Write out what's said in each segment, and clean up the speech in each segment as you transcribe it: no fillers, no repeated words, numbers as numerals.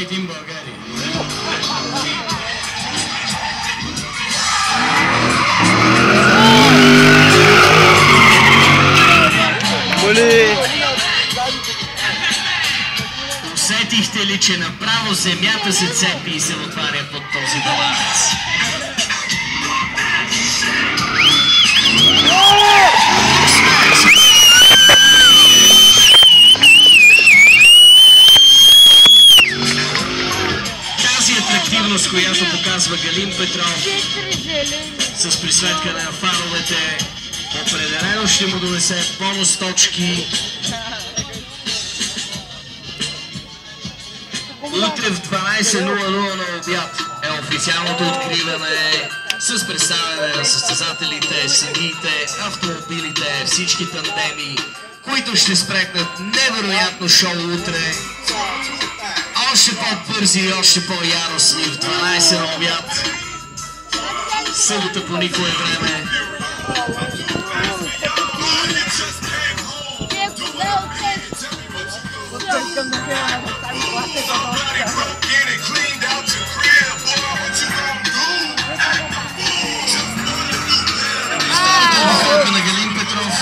Made in България. Усетихте ли, че направо земята се цепи и се отваря под този баланс? Тази атрактивност, която показва Галин Петров с присветкане на фаровете, определено ще му донесе бонус точки. Утре в 12:00 на обяд е официалното откриване с представяне на състезателите, съдиите, автомобилите, всички тандеми, които ще спретнат невероятно шоу утре. Още по-бързи и още по-яростни в 12 на обяд. Събота по никое време. На Галин Петров.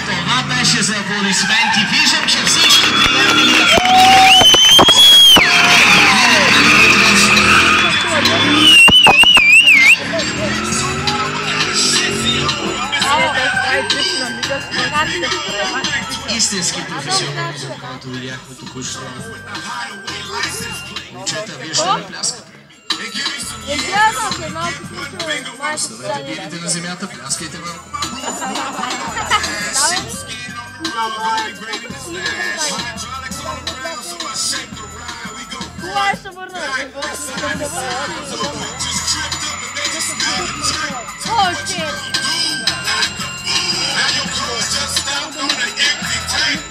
Това беше за аплодисменти. Виждам, че всички приятели истински професионализъм, който видяхме току-що. Момчета, вие ще ме пляскате. Ставете бирите на земята, пляскайте малко.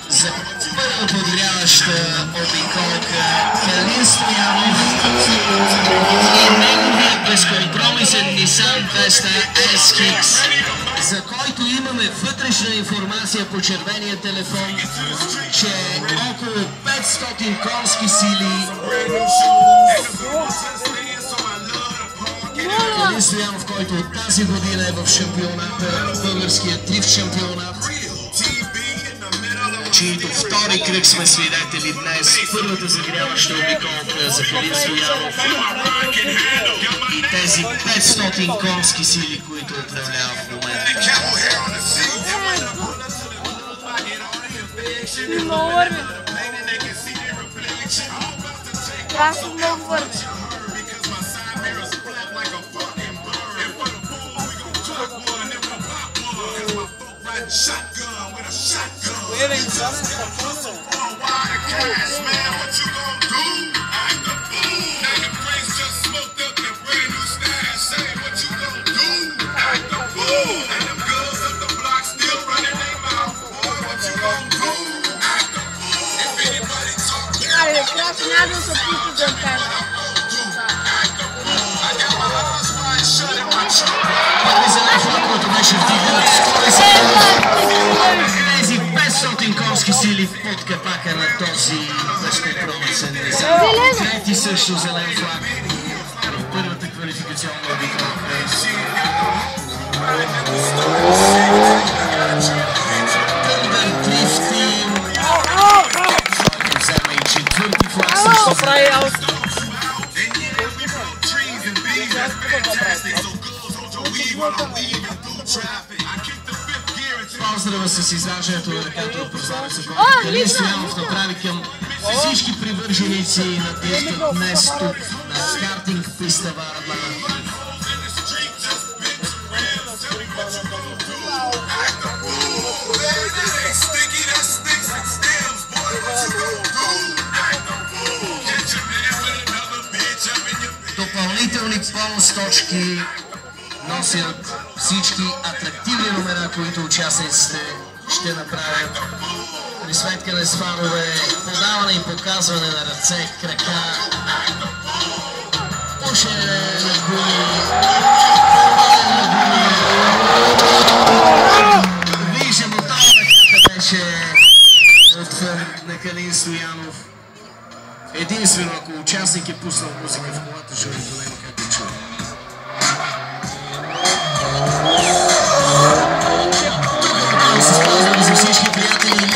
За първа подгряваща обиколка Калин Стоянов и неговият безкомпромисен Nissan 200 S-Kicks, за който имаме вътрешна информация по червения телефон, че около 500 конски сили. Калин Стоянов, който от тази година е в шампионата, българския дрифт шампионат, чието втори кръг сме свидетели днес, първата загряваща обиколка за Калин Стоянов и тези 500 конски сили, които управлява в момента. Много върви. Страшно много върви. Няма да се пусти да кажа. Тези 500 конски сили под капака на този безкомпромисен Nissan. Трети също зелен флаг в първата квалификационна обиколка. Търбен дрифт тим, който взема и четвърти флаг също. Поздрава с изражението на ръката от прозореца, който Калин Стоянов направи към всички привърженици на дрифта днес тук на стартинг писта Варна. Допълнителни бонус точки носят всички атрактивни номера, които участниците ще направят. Присветкане с фанове, подаване и показване на ръце, крака. на Калин Стоянов. Единствено ако участник е пуснал музика в колата, журито няма как да чуе. Трябва да се спазвам за всички приятели.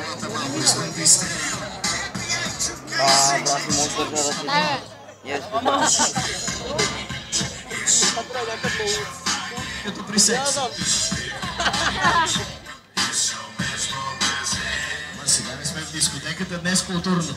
Колата малко извън писта. Брат, може да гледате. Като при секс. Сега не сме в дискотеката, днес културно.